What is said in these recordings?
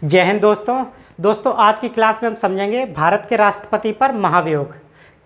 जय हिंद दोस्तों आज की क्लास में हम समझेंगे भारत के राष्ट्रपति पर महाभियोग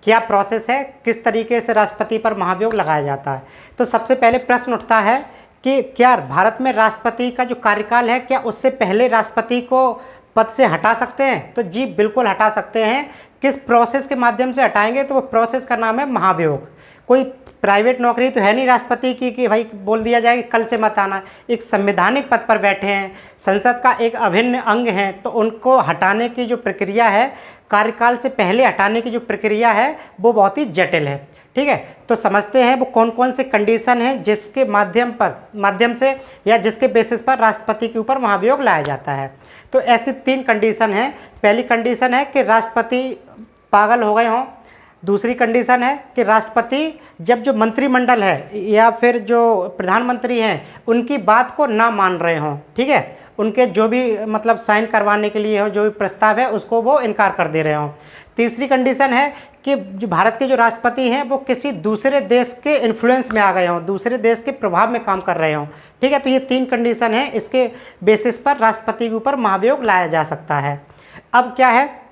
क्या प्रोसेस है, किस तरीके से राष्ट्रपति पर महाभियोग लगाया जाता है। तो सबसे पहले प्रश्न उठता है कि क्या भारत में राष्ट्रपति का जो कार्यकाल है क्या उससे पहले राष्ट्रपति को पद से हटा सकते हैं। तो जी बिल्कुल हटा सकते हैं। किस प्रोसेस के माध्यम से हटाएंगे, तो वो प्रोसेस का नाम है महाभियोग। कोई प्राइवेट नौकरी तो है नहीं राष्ट्रपति की कि भाई बोल दिया जाए कि कल से मत आना। एक संवैधानिक पद पर बैठे हैं, संसद का एक अभिन्न अंग है, तो उनको हटाने की जो प्रक्रिया है, कार्यकाल से पहले हटाने की जो प्रक्रिया है वो बहुत ही जटिल है। ठीक है, तो समझते हैं वो कौन कौन से कंडीशन हैं जिसके माध्यम से या जिसके बेसिस पर राष्ट्रपति के ऊपर महाभियोग लाया जाता है। तो ऐसी 3 कंडीशन हैं। पहली कंडीशन है कि राष्ट्रपति पागल हो गए हों। दूसरी कंडीशन है कि राष्ट्रपति जब जो मंत्रिमंडल है या फिर जो प्रधानमंत्री हैं उनकी बात को ना मान रहे हों। ठीक है, उनके जो भी मतलब साइन करवाने के लिए हो जो भी प्रस्ताव है उसको वो इनकार कर दे रहे हों। तीसरी कंडीशन है कि जो भारत के जो राष्ट्रपति हैं वो किसी दूसरे देश के इन्फ्लुएंस में आ गए हों, दूसरे देश के प्रभाव में काम कर रहे हों। ठीक है, तो ये 3 कंडीशन है, इसके बेसिस पर राष्ट्रपति के ऊपर महाभियोग लाया जा सकता है। अब क्या है,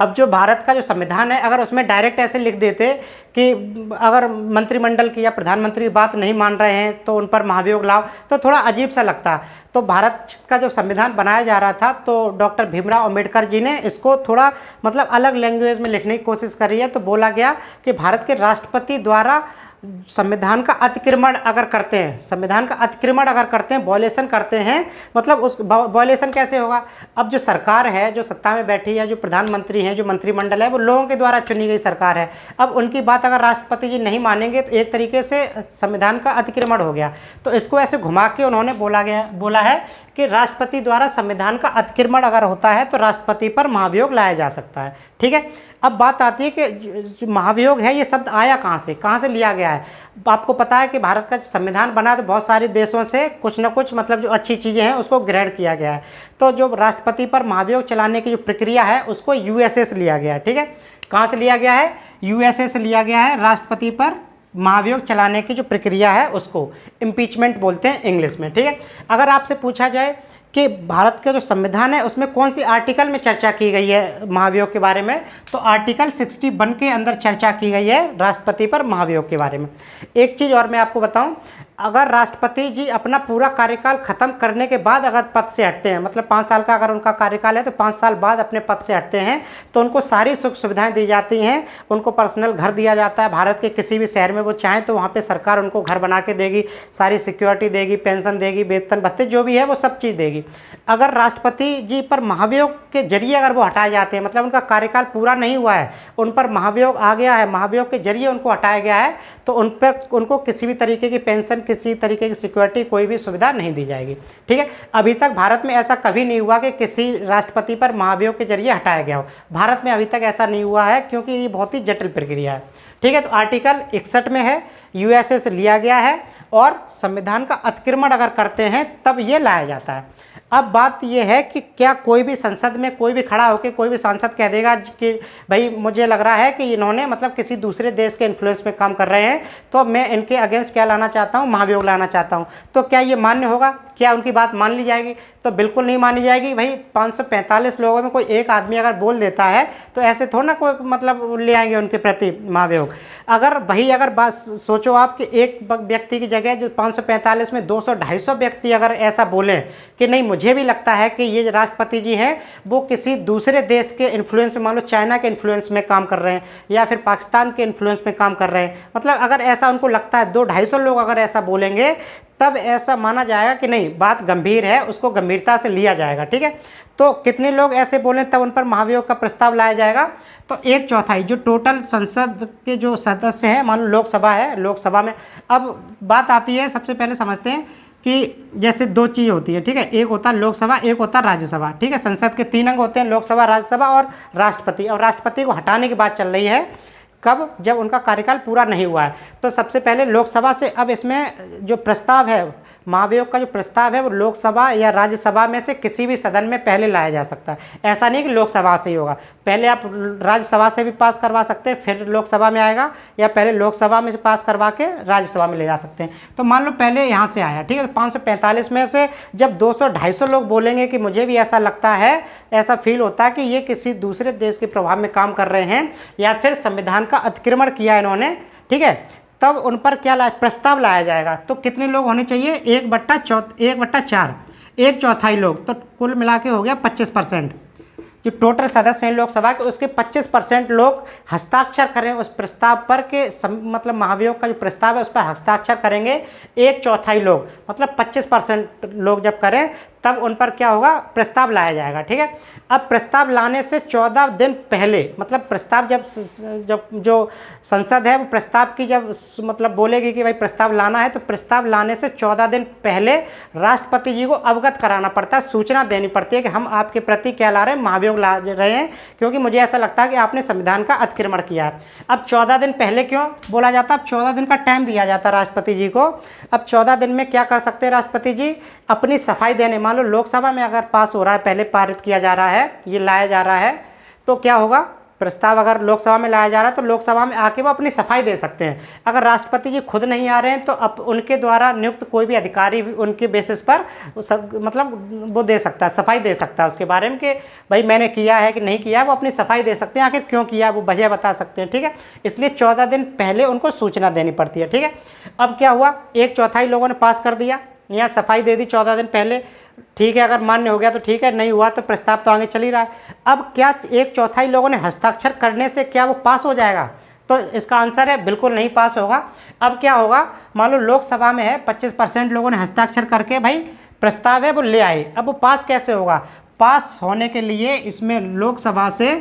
अब जो भारत का जो संविधान है अगर उसमें डायरेक्ट ऐसे लिख देते कि अगर मंत्रिमंडल की या प्रधानमंत्री बात नहीं मान रहे हैं तो उन पर महाभियोग लाओ, तो थोड़ा अजीब सा लगता। तो भारत का जब संविधान बनाया जा रहा था तो डॉक्टर भीमराव अंबेडकर जी ने इसको थोड़ा मतलब अलग लैंग्वेज में लिखने की कोशिश करी है। तो बोला गया कि भारत के राष्ट्रपति द्वारा संविधान का अतिक्रमण अगर करते हैं, संविधान का अतिक्रमण अगर करते हैं, वॉयलेशन करते हैं, मतलब उस वॉयलेशन कैसे होगा। अब जो सरकार है, जो सत्ता में बैठी है, जो प्रधानमंत्री हैं, जो मंत्रिमंडल है, वो लोगों के द्वारा चुनी गई सरकार है। अब उनकी बात अगर राष्ट्रपति जी नहीं मानेंगे तो एक तरीके से संविधान का अतिक्रमण हो गया। तो इसको ऐसे घुमा के उन्होंने बोला है कि राष्ट्रपति द्वारा संविधान का अतिक्रमण अगर होता है तो राष्ट्रपति पर महाभियोग लाया जा सकता है। ठीक है, अब बात आती है कि जो महाभियोग है ये शब्द आया कहाँ से लिया गया है। आपको पता है कि भारत का संविधान बना तो बहुत सारे देशों से कुछ ना कुछ मतलब जो अच्छी चीज़ें हैं उसको ग्रहण किया गया है। तो जो राष्ट्रपति पर महाभियोग चलाने की जो प्रक्रिया है उसको यूएसए से लिया गया है। ठीक है, कहाँ से लिया गया है, यूएसए से लिया गया है। राष्ट्रपति पर महाभियोग चलाने की जो प्रक्रिया है उसको इम्पीचमेंट बोलते हैं इंग्लिश में। ठीक है, अगर आपसे पूछा जाए कि भारत का जो संविधान है उसमें कौन सी आर्टिकल में चर्चा की गई है महाभियोग के बारे में, तो आर्टिकल 61 के अंदर चर्चा की गई है राष्ट्रपति पर महाभियोग के बारे में। एक चीज़ और मैं आपको बताऊं, अगर राष्ट्रपति जी अपना पूरा कार्यकाल ख़त्म करने के बाद अगर पद से हटते हैं, मतलब 5 साल का अगर उनका कार्यकाल है तो 5 साल बाद अपने पद से हटते हैं, तो उनको सारी सुख सुविधाएं दी जाती हैं। उनको पर्सनल घर दिया जाता है, भारत के किसी भी शहर में वो चाहें तो वहाँ पे सरकार उनको घर बना के देगी, सारी सिक्योरिटी देगी, पेंशन देगी, वेतन भत्ते जो भी है वो सब चीज़ देगी। अगर राष्ट्रपति जी पर महाभियोग के जरिए अगर वो हटाए जाते हैं, मतलब उनका कार्यकाल पूरा नहीं हुआ है, उन पर महाभियोग आ गया है, महाभियोग के जरिए उनको हटाया गया है, तो उनको किसी भी तरीके की पेंशन, किसी तरीके की सिक्योरिटी, कोई भी सुविधा नहीं दी जाएगी। ठीक है, अभी तक भारत में ऐसा कभी नहीं हुआ कि किसी राष्ट्रपति पर महाभियोग के जरिए हटाया गया हो। भारत में अभी तक ऐसा नहीं हुआ है क्योंकि ये बहुत ही जटिल प्रक्रिया है। ठीक है, तो आर्टिकल 61 में है, यूएसए से लिया गया है, और संविधान का अतिक्रमण अगर करते हैं तब ये लाया जाता है। अब बात यह है कि क्या कोई भी संसद में कोई भी खड़ा होकर कोई भी सांसद कह देगा कि भाई मुझे लग रहा है कि इन्होंने मतलब किसी दूसरे देश के इन्फ्लुएंस में काम कर रहे हैं, तो मैं इनके अगेंस्ट क्या लाना चाहता हूँ, महाभियोग लाना चाहता हूँ, तो क्या ये मान्य होगा? क्या उनकी बात मान ली जाएगी? तो बिल्कुल नहीं मानी जाएगी। भाई 545 लोगों में कोई एक आदमी अगर बोल देता है तो ऐसे थोड़ा ना कोई मतलब ले आएंगे उनके प्रति महाभियोग। अगर बात सोचो आप कि एक व्यक्ति की जगह जो 545 में 200-250 व्यक्ति अगर ऐसा बोलें कि नहीं मुझे भी लगता है कि ये राष्ट्रपति जी हैं वो किसी दूसरे देश के इन्फ्लुएंस में, मान लो चाइना के इन्फ्लुएंस में काम कर रहे हैं या फिर पाकिस्तान के इन्फ्लुएंस में काम कर रहे हैं, मतलब अगर ऐसा उनको लगता है, 200-250 लोग अगर ऐसा बोलेंगे तब ऐसा माना जाएगा कि नहीं बात गंभीर है, उसको गंभीरता से लिया जाएगा। ठीक है, तो कितने लोग ऐसे बोलें तब उन पर महाभियोग का प्रस्ताव लाया जाएगा, तो 1/4 जो टोटल संसद के जो सदस्य हैं, मान लो लोकसभा है, लोकसभा में अब बात आती है, सबसे पहले समझते हैं कि जैसे 2 चीज़ होती है। ठीक है, एक होता है लोकसभा, एक होता है राज्यसभा। ठीक है, संसद के 3 अंग होते हैं, लोकसभा, राज्यसभा और राष्ट्रपति। और राष्ट्रपति को हटाने की बात चल रही है, कब? जब उनका कार्यकाल पूरा नहीं हुआ है। तो सबसे पहले लोकसभा से, अब इसमें जो प्रस्ताव है, महाभियोग का जो प्रस्ताव है वो लोकसभा या राज्यसभा में से किसी भी सदन में पहले लाया जा सकता है। ऐसा नहीं कि लोकसभा से ही होगा, पहले आप राज्यसभा से भी पास करवा सकते हैं फिर लोकसभा में आएगा, या पहले लोकसभा में से पास करवा के राज्यसभा में ले जा सकते हैं। तो मान लो पहले यहाँ से आया, ठीक है, तो 545 में से जब 200-250 लोग बोलेंगे कि मुझे भी ऐसा लगता है, ऐसा फील होता है कि ये किसी दूसरे देश के प्रभाव में काम कर रहे हैं या फिर संविधान का अतिक्रमण किया इन्होंने, ठीक है, तब उन पर क्या प्रस्ताव लाया जाएगा। तो कितने लोग होने चाहिए? 1/4, 1/4 लोग, तो कुल मिला के हो गया 25%। जो टोटल सदस्य हैं लोकसभा के, उसके 25% लोग हस्ताक्षर करें उस प्रस्ताव पर के मतलब महाभियोग का जो प्रस्ताव है उस पर हस्ताक्षर करेंगे 1/4 लोग, मतलब 25% लोग जब करें तब उन पर क्या होगा? प्रस्ताव लाया जाएगा, ठीक है। अब प्रस्ताव लाने से 14 दिन पहले, मतलब प्रस्ताव जब जो संसद है वो प्रस्ताव की जब मतलब बोलेगी कि भाई प्रस्ताव लाना है, तो प्रस्ताव लाने से 14 दिन पहले राष्ट्रपति जी को अवगत कराना पड़ता है, सूचना देनी पड़ती है कि हम आपके प्रति क्या ला रहे हैं? महाभियोग ला रहे हैं, क्योंकि मुझे ऐसा लगता है कि आपने संविधान का अतिक्रमण किया है। अब 14 दिन पहले क्यों बोला जाता है? अब 14 दिन का टाइम दिया जाता है राष्ट्रपति जी को। अब 14 दिन में क्या कर सकते हैं राष्ट्रपति जी? अपनी सफाई देने, मान लो लोकसभा में अगर पास हो रहा है, पहले पारित किया जा रहा है, ये लाया जा रहा है, तो क्या होगा? प्रस्ताव अगर लोकसभा में लाया जा रहा है तो लोकसभा में आके वो अपनी सफाई दे सकते हैं। अगर राष्ट्रपति जी खुद नहीं आ रहे हैं तो अब उनके द्वारा नियुक्त कोई भी अधिकारी भी उनके बेसिस पर मतलब वो दे सकता है, सफाई दे सकता है उसके बारे में कि भाई मैंने किया है कि नहीं किया है, वो अपनी सफाई दे सकते हैं, आखिर क्यों किया वो वजह बता सकते हैं, ठीक है। इसलिए 14 दिन पहले उनको सूचना देनी पड़ती है, ठीक है। अब क्या हुआ? 1/4 लोगों ने पास कर दिया, यहाँ सफाई दे दी 14 दिन पहले, ठीक है, अगर मान्य हो गया तो ठीक है, नहीं हुआ तो प्रस्ताव तो आगे चल ही रहा है। अब क्या 1/4 लोगों ने हस्ताक्षर करने से क्या वो पास हो जाएगा? तो इसका आंसर है बिल्कुल नहीं पास होगा। अब क्या होगा? मान लो लोकसभा में है, 25% लोगों ने हस्ताक्षर करके भाई प्रस्ताव है वो ले आए, अब वो पास कैसे होगा? पास होने के लिए इसमें लोकसभा से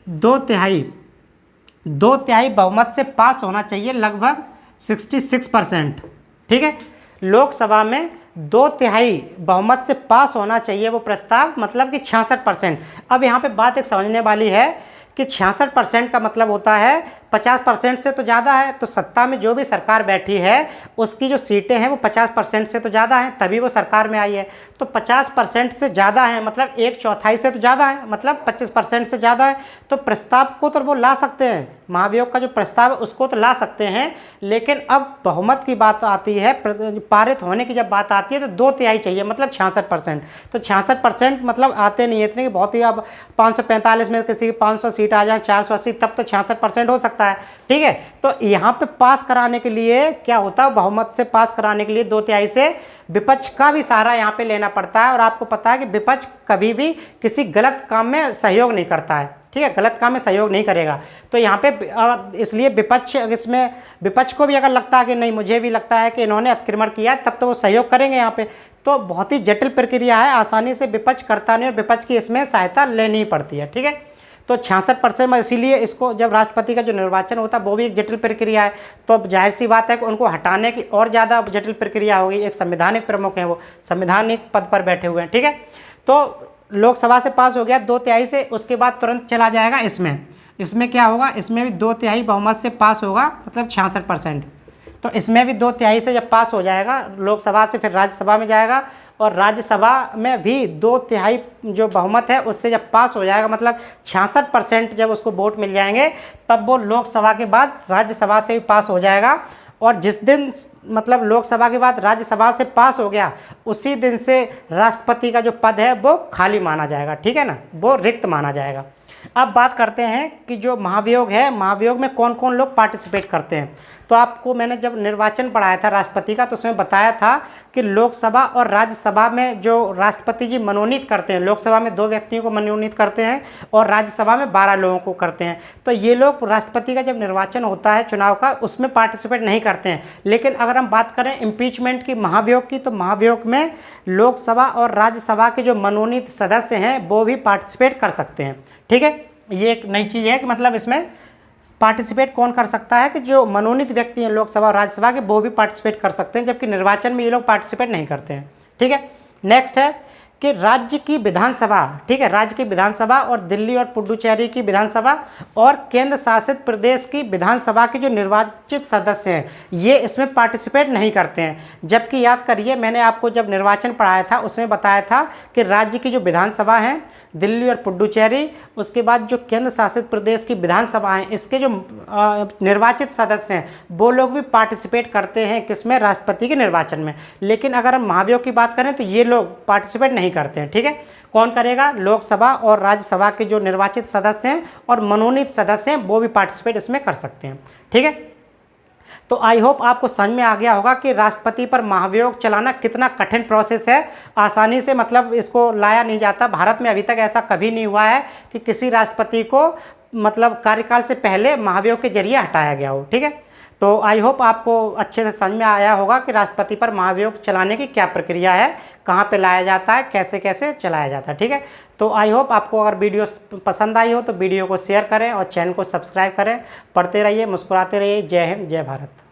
2/3 बहुमत से पास होना चाहिए, लगभग 66%, ठीक है। लोकसभा में 2/3 बहुमत से पास होना चाहिए वो प्रस्ताव, मतलब कि 66%। अब यहाँ पे बात एक समझने वाली है कि 66% का मतलब होता है 50% से तो ज़्यादा है, तो सत्ता में जो भी सरकार बैठी है उसकी जो सीटें हैं वो 50% से तो ज़्यादा हैं, तभी वो सरकार में आई है। तो 50% से ज़्यादा है मतलब 1/4 से तो ज़्यादा है, मतलब 25% से ज़्यादा है, तो प्रस्ताव को तो वो ला सकते हैं, महाभियोग का जो प्रस्ताव है उसको तो ला सकते हैं। लेकिन अब बहुमत की बात आती है, पारित होने की जब बात आती है तो 2/3 चाहिए, मतलब 66%। तो 66% मतलब आते नहीं है इतने, बहुत ही अब 545 में किसी की 500 सीट आ जाए, 480, तब तो 66% हो सकता है, ठीक है। तो यहाँ पे पास कराने के लिए क्या होता है? बहुमत से पास कराने के लिए 2/3 से विपक्ष का भी सहारा यहाँ पे लेना पड़ता है, और आपको पता है कि विपक्ष कभी भी किसी गलत काम में सहयोग नहीं करता है, ठीक है, गलत काम में सहयोग नहीं करेगा। तो यहाँ पे इसलिए विपक्ष, इसमें विपक्ष को भी अगर लगता है कि नहीं, मुझे भी लगता है कि इन्होंने अतिक्रमण किया है, तब तो वो सहयोग करेंगे यहाँ पे। तो बहुत ही जटिल प्रक्रिया है, आसानी से विपक्ष करता नहीं और विपक्ष की इसमें सहायता लेनी पड़ती है, ठीक है। तो 66% में, इसीलिए इसको जब राष्ट्रपति का जो निर्वाचन होता है वो भी एक जटिल प्रक्रिया है, तो अब जाहिर सी बात है कि उनको हटाने की और ज़्यादा जटिल प्रक्रिया होगी। एक संवैधानिक प्रमुख हैं, वो संवैधानिक पद पर बैठे हुए हैं, ठीक है। तो लोकसभा से पास हो गया 2/3 से, उसके बाद तुरंत चला जाएगा इसमें क्या होगा? इसमें भी 2/3 बहुमत से पास होगा, मतलब 66%। तो इसमें भी 2/3 से जब पास हो जाएगा लोकसभा से, फिर राज्यसभा में जाएगा, और राज्यसभा में भी 2/3 जो बहुमत है उससे जब पास हो जाएगा, मतलब 66% जब उसको वोट मिल जाएंगे, तब वो लोकसभा के बाद राज्यसभा से भी पास हो जाएगा। और जिस दिन मतलब लोकसभा के बाद राज्यसभा से पास हो गया, उसी दिन से राष्ट्रपति का जो पद है वो खाली माना जाएगा, ठीक है ना, वो रिक्त माना जाएगा। अब बात करते हैं कि जो महाभियोग है, महाभियोग में कौन कौन लोग पार्टिसिपेट करते हैं। तो आपको मैंने जब निर्वाचन पढ़ाया था राष्ट्रपति का, तो उसमें बताया था कि लोकसभा और राज्यसभा में जो राष्ट्रपति जी मनोनीत करते हैं, लोकसभा में 2 व्यक्तियों को मनोनीत करते हैं और राज्यसभा में 12 लोगों को करते हैं। तो ये लोग राष्ट्रपति का जब निर्वाचन होता है चुनाव का, उसमें पार्टिसिपेट नहीं करते हैं। लेकिन अगर हम बात करें इम्पीचमेंट की, महाभियोग की, तो महाभियोग में लोकसभा और राज्यसभा के जो मनोनीत सदस्य हैं वो भी पार्टिसिपेट कर सकते हैं, ठीक है। ये एक नई चीज़ है कि मतलब इसमें पार्टिसिपेट कौन कर सकता है कि जो मनोनीत व्यक्ति हैं लोकसभा और राज्यसभा के, वो भी पार्टिसिपेट कर सकते हैं, जबकि निर्वाचन में ये लोग पार्टिसिपेट नहीं करते हैं, ठीक है। नेक्स्ट है कि राज्य की विधानसभा, ठीक है, राज्य की विधानसभा और दिल्ली और पुडुचेरी की विधानसभा और केंद्र शासित प्रदेश की विधानसभा के जो निर्वाचित सदस्य हैं ये इसमें पार्टिसिपेट नहीं करते हैं। जबकि याद करिए, मैंने आपको जब निर्वाचन पढ़ाया था उसमें बताया था कि राज्य की जो विधानसभा है दिल्ली और पुडुचेरी, उसके बाद जो केंद्र शासित प्रदेश की विधानसभा हैं इसके जो निर्वाचित सदस्य हैं वो लोग भी पार्टिसिपेट करते हैं किसमें, राष्ट्रपति के निर्वाचन में। लेकिन अगर हम महाभियोग की बात करें तो ये लोग पार्टिसिपेट नहीं करते हैं। ठीक है, कौन करेगा, लोकसभा और राज्यसभा के जो निर्वाचित सदस्य हैं और मनोनीत सदस्य हैं वो भी पार्टिसिपेट इसमें कर सकते हैं। ठीक है, तो आई होप आपको समझ में आ गया होगा कि राष्ट्रपति पर महाभियोग चलाना कितना कठिन प्रोसेस है। आसानी से मतलब इसको लाया नहीं जाता। भारत में अभी तक ऐसा कभी नहीं हुआ है कि किसी राष्ट्रपति को मतलब कार्यकाल से पहले महाभियोग के जरिए हटाया गया हो। ठीक है, तो आई होप आपको अच्छे से समझ में आया होगा कि राष्ट्रपति पर महाभियोग चलाने की क्या प्रक्रिया है, कहाँ पे लाया जाता है, कैसे कैसे चलाया जाता है। ठीक है, तो आई होप आपको अगर वीडियो पसंद आई हो तो वीडियो को शेयर करें और चैनल को सब्सक्राइब करें। पढ़ते रहिए, मुस्कुराते रहिए। जय हिंद, जय भारत।